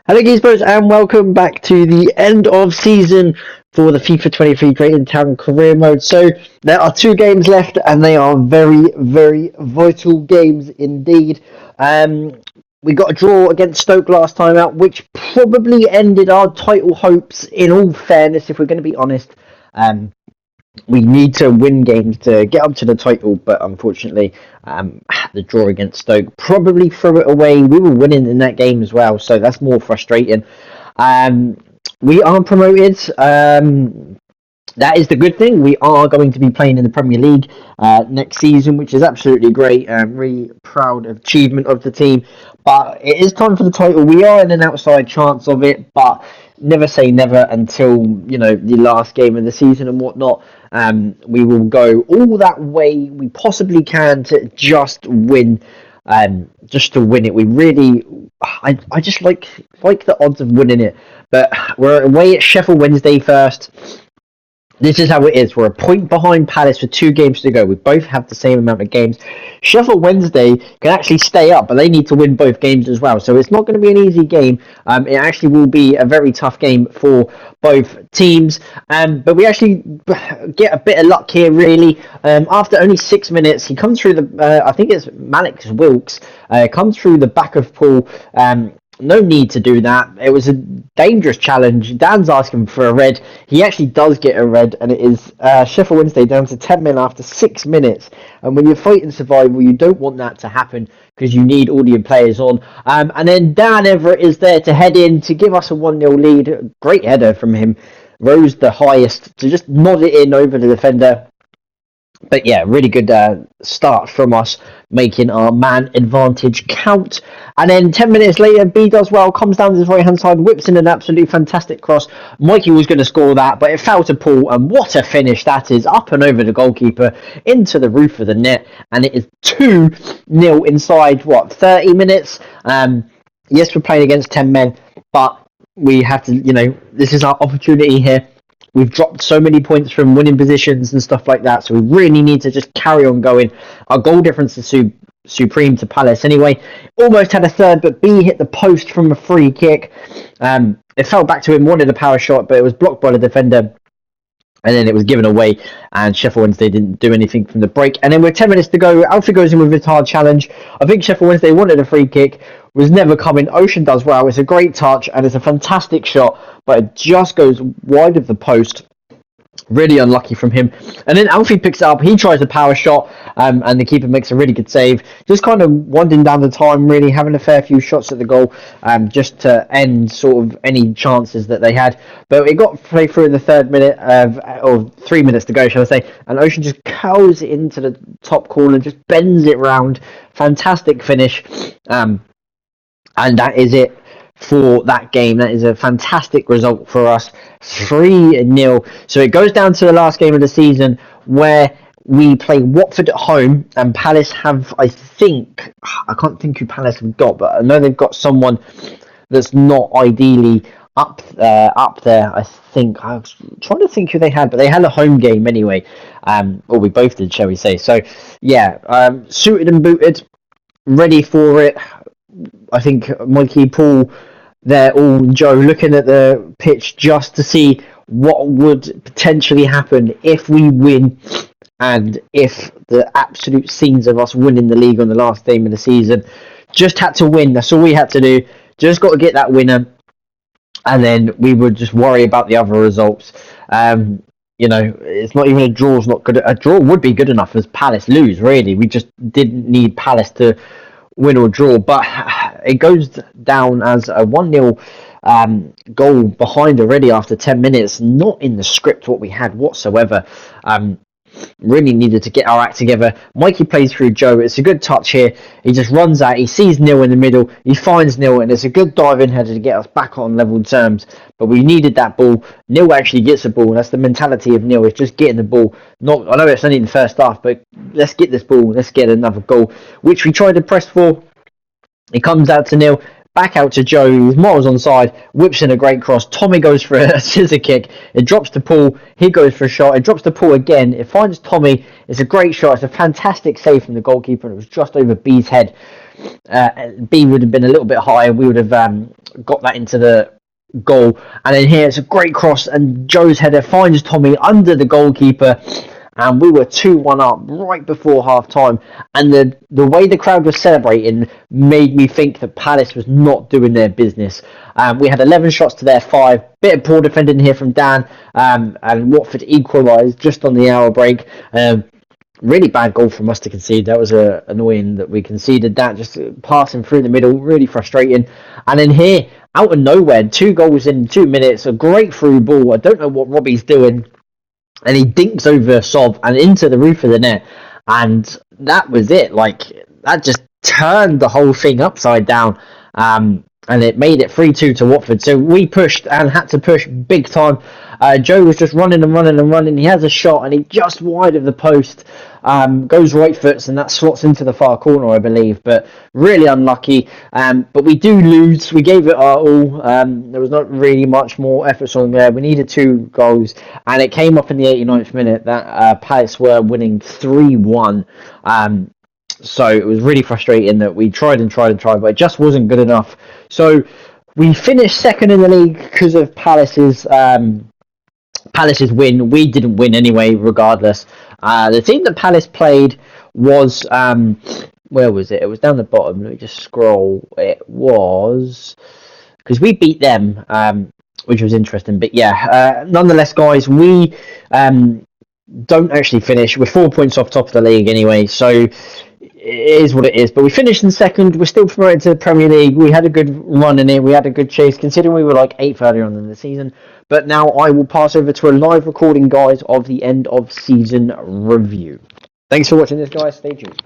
Hello Geezbros and welcome back to the end of season for the FIFA23 Drayton Town career mode. So there are two games left and they are very, very vital games indeed. We got a draw against Stoke last time out, which probably ended our title hopes, in all fairness, if we're going to be honest. We need to win games to get up to the title, but unfortunately, the draw against Stoke probably threw it away. We were winning in that game as well, so that's more frustrating. We are promoted. That is the good thing. We are going to be playing in the Premier League next season, which is absolutely great. I'm really proud of achievement of the team. But it is time for the title. We are in an outside chance of it, but never say never until the last game of the season and whatnot. We will go all that way we possibly can to just win. Just to win it. We really, I just like the odds of winning it. But we're away at Sheffield Wednesday first. This is how it is. We're a point behind Palace with 2 games to go. We both have the same amount of games. Sheffield Wednesday can actually stay up, but they need to win both games as well. So it's not going to be an easy game. It actually will be a very tough game for both teams. But we actually get a bit of luck here, really. After only 6 minutes, he comes through the, I think it's Malik Wilks, comes through the back of Paul. No need to do that. It was a dangerous challenge. Dan's asking for a red. He actually does get a red, and it is Sheffield Wednesday down to 10 men after 6 minutes. And when you're fighting survival, you don't want that to happen because you need all your players on. And then Dan Everett is there to head in to give us a 1-0 lead. Great header from him. Rose the highest to just nod it in over the defender. But yeah, really good start from us, making our man advantage count. And then 10 minutes later, B does well, comes down to his right hand side, whips in an absolutely fantastic cross. Mikey was going to score that, but it fell to Paul, and what a finish that is, up and over the goalkeeper into the roof of the net. And it is 2-0 inside 30 minutes. Yes, we're playing against 10 men, but we have to, this is our opportunity here. We've dropped so many points from winning positions and stuff like that, so we really need to just carry on going. Our goal difference is supreme to Palace anyway. Almost had a third, but B hit the post from a free kick. It fell back to him, wanted a power shot, but it was blocked by the defender. And then it was given away, and Sheffield Wednesday didn't do anything from the break. And then with 10 minutes to go, Alfie goes in with a hard challenge. I think Sheffield Wednesday wanted a free kick, was never coming. Ocean does well. It's a great touch, and it's a fantastic shot, but it just goes wide of the post. Really unlucky from him. And then Alfie picks it up. He tries a power shot, and the keeper makes a really good save. Just kind of winding down the time, really having a fair few shots at the goal, just to end sort of any chances that they had. But it got played through in the 3rd minute, or 3 minutes to go, shall I say. And Ocean just curls it into the top corner, just bends it round. Fantastic finish. And that is it for that game. That is a fantastic result for us. 3-0. So it goes down to the last game of the season where we play Watford at home, and Palace have, I can't think who Palace have got, but I know they've got someone that's not ideally up there. I think I was trying to think who they had, but they had a home game anyway. Or we both did, shall we say. So yeah, suited and booted, ready for it. I think Mikey, Paul, they're all Joe looking at the pitch just to see what would potentially happen if we win, and if the absolute scenes of us winning the league on the last game of the season. Just had to win. That's all we had to do. Just got to get that winner, and then we would just worry about the other results. It's not even a draw's not good. A draw would be good enough as Palace lose. Really, we just didn't need Palace to win or draw, but it goes down as a 1-0 goal behind already after 10 minutes. Not in the script what we had whatsoever. Really needed to get our act together. Mikey plays through Joe. It's a good touch here. He just runs out. He sees Neil in the middle. He finds Neil, and it's a good diving header to get us back on level terms. But we needed that ball. Neil actually gets the ball. That's the mentality of Neil. It's just getting the ball. I know it's only in the first half, but let's get this ball. Let's get another goal, which we tried to press for. It comes out to Neil. Back out to Joe, who's miles onside, whips in a great cross. Tommy goes for a scissor kick. It drops to Paul. He goes for a shot. It drops to Paul again. It finds Tommy. It's a great shot. It's a fantastic save from the goalkeeper, and it was just over B's head. B would have been a little bit higher. We would have got that into the goal. And then here it's a great cross, and Joe's header finds Tommy under the goalkeeper. And we were 2-1 up right before half time. And the way the crowd was celebrating made me think that Palace was not doing their business. We had 11 shots to their 5. Bit of poor defending here from Dan. And Watford equalised just on the hour break. Really bad goal from us to concede. That was annoying that we conceded that. Just passing through the middle, really frustrating. And then here, out of nowhere, 2 goals in 2 minutes. A great through ball. I don't know what Robbie's doing. And he dinks over Sob and into the roof of the net. And that was it. Like, that just turned the whole thing upside down. And it made it 3-2 to Watford. So we pushed and had to push big time. Joe was just running and running and running. He has a shot and he just wide of the post. Goes right foots and that slots into the far corner, I believe. But really unlucky. But we do lose. We gave it our all. There was not really much more efforts on there. We needed 2 goals. And it came up in the 89th minute that Palace were winning 3-1. So it was really frustrating that we tried, but it just wasn't good enough. So we finished second in the league because of Palace's win. We didn't win anyway, regardless. The team that Palace played was where was it? It was down the bottom. Let me just scroll. It was because we beat them, which was interesting. But yeah, nonetheless, guys, we don't actually finish. We're 4 points off top of the league anyway, so it is what it is. But we finished in second. We're still promoted to the Premier League. We had a good run in it. We had a good chase, considering we were like 8th earlier on in the season. But now I will pass over to a live recording, guys, of the end of season review. Thanks for watching this, guys. Stay tuned.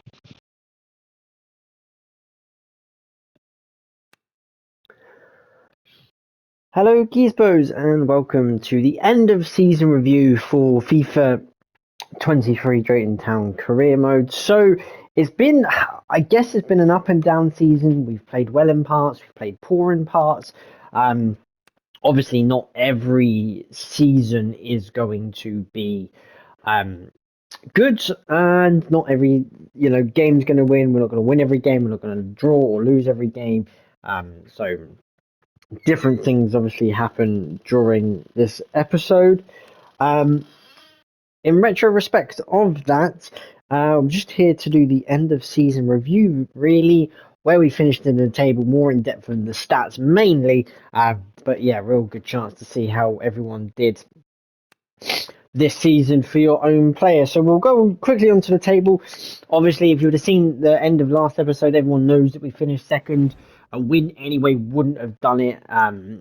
Hello, Geezbos, and welcome to the end of season review for FIFA23 Drayton Town career mode. So it's been an up and down season. We've played well in parts, we've played poor in parts. Obviously not every season is going to be good, and not every game's going to win. We're not going to win every game. We're not going to draw or lose every game. So different things obviously happen during this episode. In retrospect of that, I'm just here to do the end of season review, really, where we finished in the table, more in depth than the stats mainly. But yeah, real good chance to see how everyone did this season for your own player. So we'll go quickly onto the table. Obviously, if you would have seen the end of last episode, everyone knows that we finished second. A win anyway wouldn't have done it.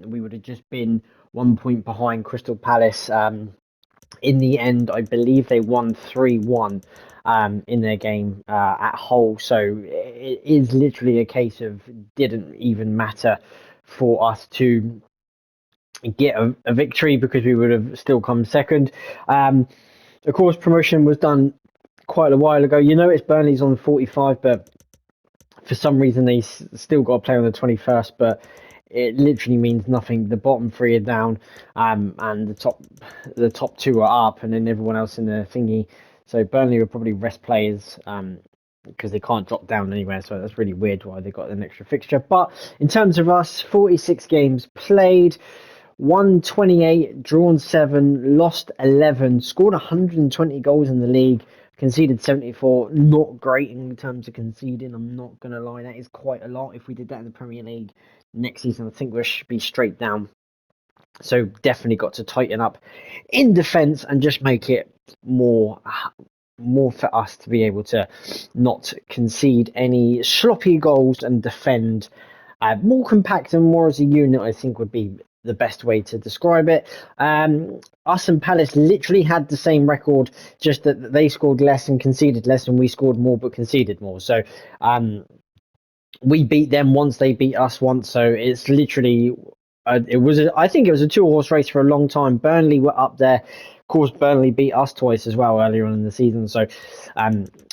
We would have just been 1 point behind Crystal Palace. In the end, I believe they won 3-1 in their game at Hull. So it is literally a case of didn't even matter for us to get a victory, because we would have still come second. Of course, promotion was done quite a while ago. You notice Burnley's on 45, but for some reason they still got to play on the 21st, but it literally means nothing. The bottom 3 are down, and the top 2 are up, and then everyone else in the thingy. So Burnley will probably rest players because they can't drop down anywhere. So that's really weird why they got an extra fixture. But in terms of us, 46 games played, won 28, drawn 7, lost 11, scored 120 goals in the league, conceded 74. Not great in terms of conceding, I'm not going to lie. That is quite a lot. If we did that in the Premier League next season, I think we should be straight down. So definitely got to tighten up in defence and just make it more for us to be able to not concede any sloppy goals and defend more compact and more as a unit, I think would be the best way to describe it. Us and Palace literally had the same record, just that they scored less and conceded less, and we scored more but conceded more. So we beat them once, they beat us once. So it's literally I think it was a 2-horse race for a long time. Burnley were up there. Of course, Burnley beat us twice as well earlier on in the season. So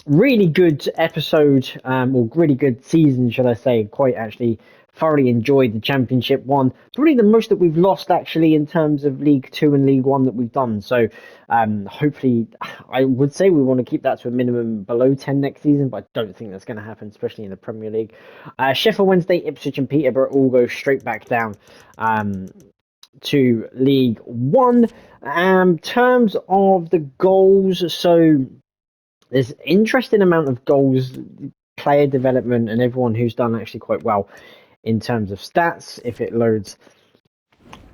really good episode, or really good season, should I say, quite actually, thoroughly enjoyed the Championship one. Probably the most that we've lost actually in terms of League Two and League One that we've done. So hopefully, I would say we want to keep that to a minimum below 10 next season, but I don't think that's going to happen, especially in the Premier League. Sheffield Wednesday, Ipswich, and Peterborough all go straight back down to League One. Terms of the goals, so there's interesting amount of goals, player development, and everyone who's done actually quite well in terms of stats. If it loads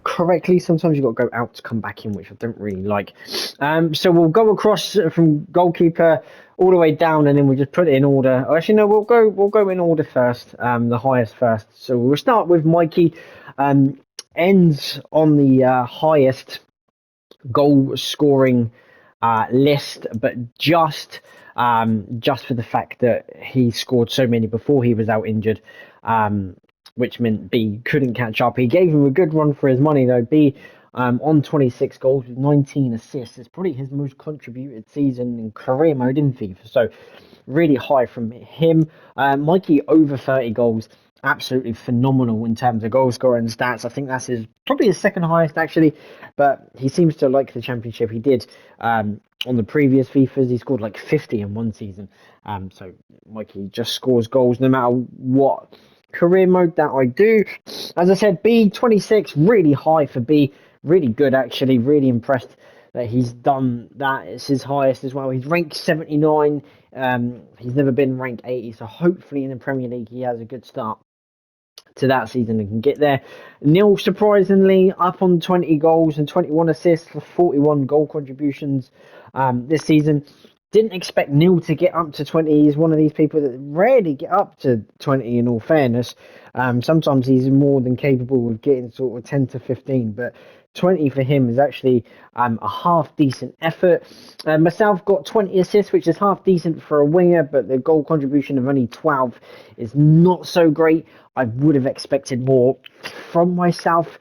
correctly, sometimes you've got to go out to come back in, which I don't really like. So we'll go across from goalkeeper all the way down, and then we'll just put it in order. Actually, no, we'll go in order first, the highest first. So we'll start with Mikey. Ends on the highest goal scoring list, but just for the fact that he scored so many before he was out injured, which meant B couldn't catch up. He gave him a good run for his money though. B on 26 goals with 19 assists. It's probably his most contributed season in career mode in FIFA. So really high from him. Mikey over 30 goals. Absolutely phenomenal in terms of goal scoring stats. I think that's probably his second highest actually, but he seems to like the Championship. He did on the previous FIFAs. He scored like 50 in one season. So Mikey just scores goals no matter what career mode that I do. As I said, B 26, really high for B. Really good actually. Really impressed that he's done that. It's his highest as well. He's ranked 79. He's never been ranked 80. So hopefully in the Premier League he has a good start to that season and can get there. Neil, surprisingly, up on 20 goals and 21 assists for 41 goal contributions this season. Didn't expect Neil to get up to 20. He's one of these people that rarely get up to 20 in all fairness. Sometimes he's more than capable of getting sort of 10 to 15, but 20 for him is actually a half decent effort. Myself got 20 assists, which is half decent for a winger, but the goal contribution of only 12 is not so great. I would have expected more from myself.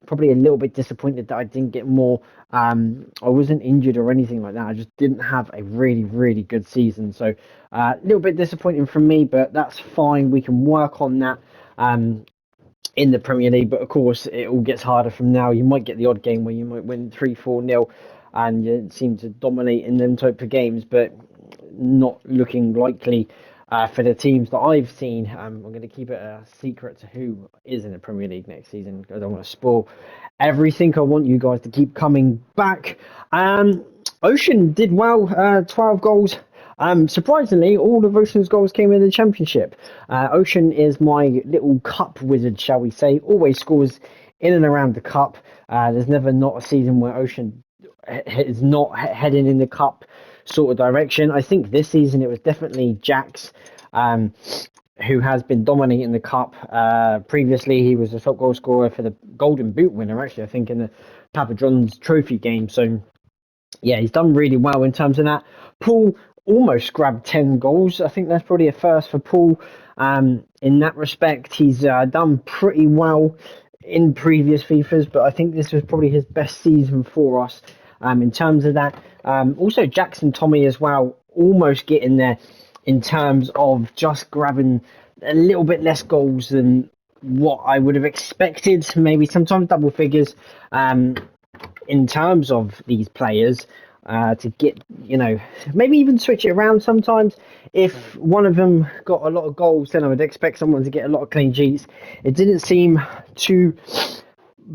Probably a little bit disappointed that I didn't get more. I wasn't injured or anything like that. I just didn't have a really, really good season. So a little bit disappointing from me, but that's fine. We can work on that in the Premier League. But of course, it all gets harder from now. You might get the odd game where you might win 3-4-0 and you seem to dominate in them type of games, but not looking likely for the teams that I've seen. I'm going to keep it a secret to who is in the Premier League next season because I don't want to spoil everything. I want you guys to keep coming back. Ocean did well, 12 goals. Surprisingly, all of Ocean's goals came in the Championship. Ocean is my little cup wizard, shall we say. Always scores in and around the cup. There's never not a season where Ocean is not heading in the cup sort of direction. I think this season it was definitely Jax who has been dominating the cup. Previously, he was the top goal scorer for the Golden Boot winner, actually, I think, in the Papa John's Trophy game. So, yeah, he's done really well in terms of that. Paul almost grabbed 10 goals. I think that's probably a first for Paul. In that respect, he's done pretty well in previous FIFAs, but I think this was probably his best season for us in terms of that. Also, Jackson Tommy as well, almost getting there in terms of just grabbing a little bit less goals than what I would have expected. Maybe sometimes double figures in terms of these players to get, maybe even switch it around sometimes. If one of them got a lot of goals, then I would expect someone to get a lot of clean sheets. It didn't seem to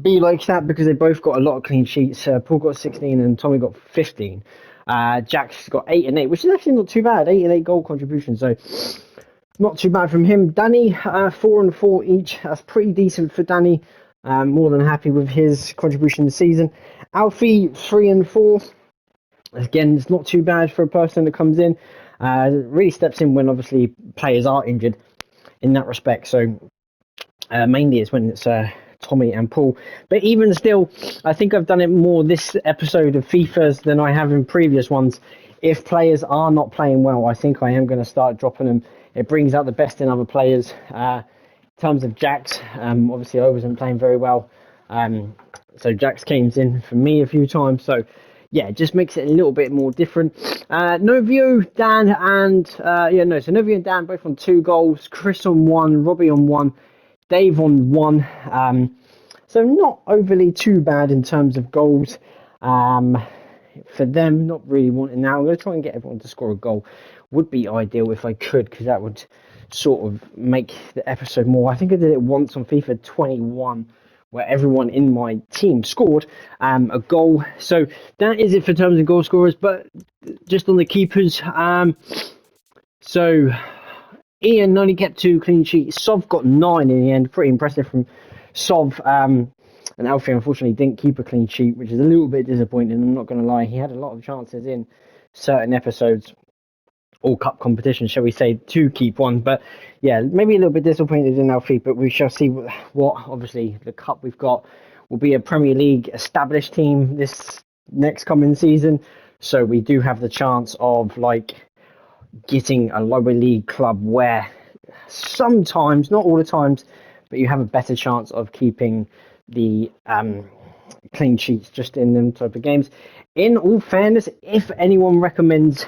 be like that because they both got a lot of clean sheets. Paul got 16 and Tommy got 15. Jack's got 8 and 8, which is actually not too bad. 8 and 8 goal contributions, so not too bad from him. Danny, 4 and 4 each. That's pretty decent for Danny. More than happy with his contribution this season. Alfie, 3 and 4. Again, it's not too bad for a person that comes in. Really steps in when obviously players are injured in that respect. So mainly it's when it's Tommy and Paul. But even still, I think I've done it more this episode of FIFAs than I have in previous ones. If players are not playing well, I think I am going to start dropping them. It brings out the best in other players. In terms of Jax, obviously I wasn't playing very well. So Jax came in for me a few times. So yeah, it just makes it a little bit more different. Novio, Dan, and so Novio and Dan both on 2 goals. Chris on 1, Robbie on 1. Dave on 1. So not overly too bad in terms of goals. For them, not really wanting now. I'm going to try and get everyone to score a goal. Would be ideal if I could, because that would sort of make the episode more. I think I did it once on FIFA 21, where everyone in my team scored a goal. So that is it for terms of goal scorers. But just on the keepers, so Ian only kept 2 clean sheets. Sov got 9 in the end. Pretty impressive from Sov. And Alfie unfortunately didn't keep a clean sheet, which is a little bit disappointing. I'm not going to lie. He had a lot of chances in certain episodes, all cup competitions, shall we say, to keep one. But yeah, maybe a little bit disappointed in Alfie, but we shall see what obviously the cup we've got will be a Premier League established team this next coming season. So we do have the chance of getting a lower league club where sometimes, not all the times, but you have a better chance of keeping the clean sheets just in them type of games. In all fairness, if anyone recommends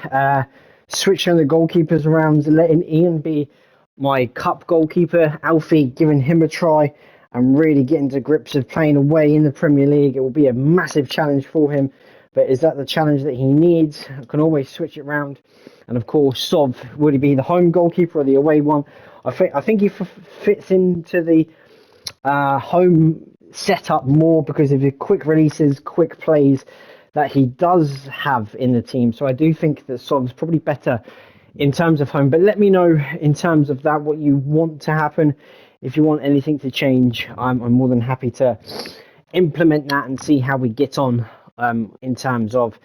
switching the goalkeepers around, letting Ian be my cup goalkeeper, Alfie giving him a try and really getting to grips of playing away in the Premier League, it will be a massive challenge for him. But is that the challenge that he needs? I can always switch it around. And of course, Sov, would he be the home goalkeeper or the away one? I think he fits into the home setup more because of the quick releases, quick plays that he does have in the team. So I do think that Sov's probably better in terms of home. But let me know in terms of that what you want to happen. If you want anything to change, I'm more than happy to implement that and see how we get on in terms of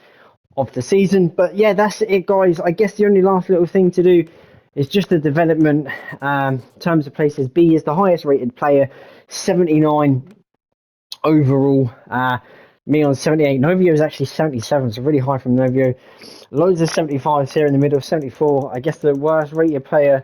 the season. But yeah, that's it, guys. I guess the only last little thing to do is just the development. Terms of places, B is the highest rated player, 79 overall. Me on 78. Novio is actually 77, so really high from Novio. Loads of 75s here in the middle, 74. I guess the worst rated player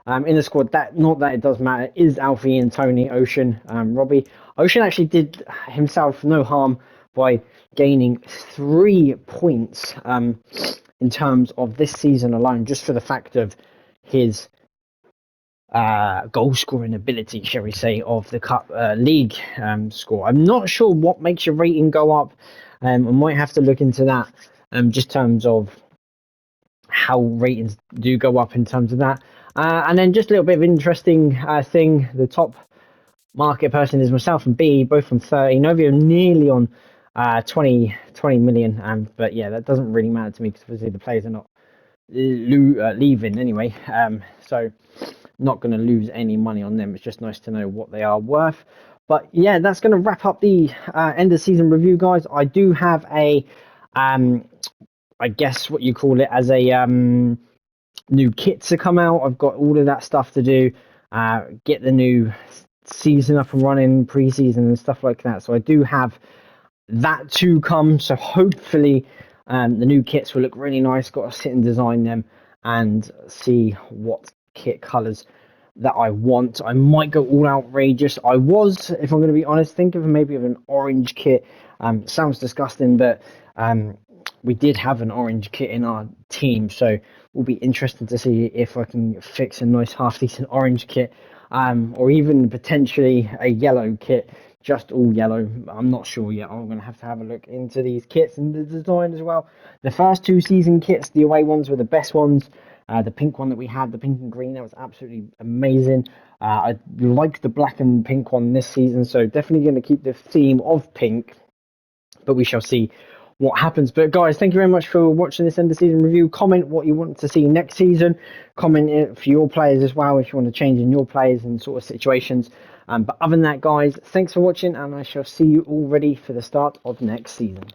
in the squad, that not that it does matter, is Alfie and Tony, Ocean, Robbie. Ocean actually did himself no harm by gaining 3 points in terms of this season alone, just for the fact of his goal scoring ability, shall we say, of the cup league score. I'm not sure what makes your rating go up. I might have to look into that just in terms of how ratings do go up in terms of that. And then just a little bit of interesting thing, the top market person is myself and B, both on 30. Novio nearly on 20 million. But yeah, that doesn't really matter to me because obviously the players are not leaving anyway. So not going to lose any money on them. It's just nice to know what they are worth. But yeah, that's going to wrap up the end of season review, guys. I do have a I guess what you call it as a new kit to come out. I've got all of that stuff to do, get the new season up and running, pre-season and stuff like that. So I do have that to come. So hopefully the new kits will look really nice. Got to sit and design them and see what kit colors that I want. I might go all outrageous. I was, if I'm going to be honest, thinking of maybe of an orange kit. Sounds disgusting, but we did have an orange kit in our team, so we'll be interested to see if I can fix a nice half decent orange kit, or even potentially a yellow kit, just all yellow. I'm not sure yet. I'm going to have a look into these kits and the design as well. The first 2 season kits, the away ones, were the best ones. The pink one that we had, the pink and green, that was absolutely amazing. I like the black and pink one this season, so definitely going to keep the theme of pink, but we shall see what happens. But guys, thank you very much for watching this end of season review. Comment what you want to see next season. Comment it for your players as well if you want to change in your players and sort of situations. But other than that, guys, thanks for watching, and I shall see you all ready for the start of next season.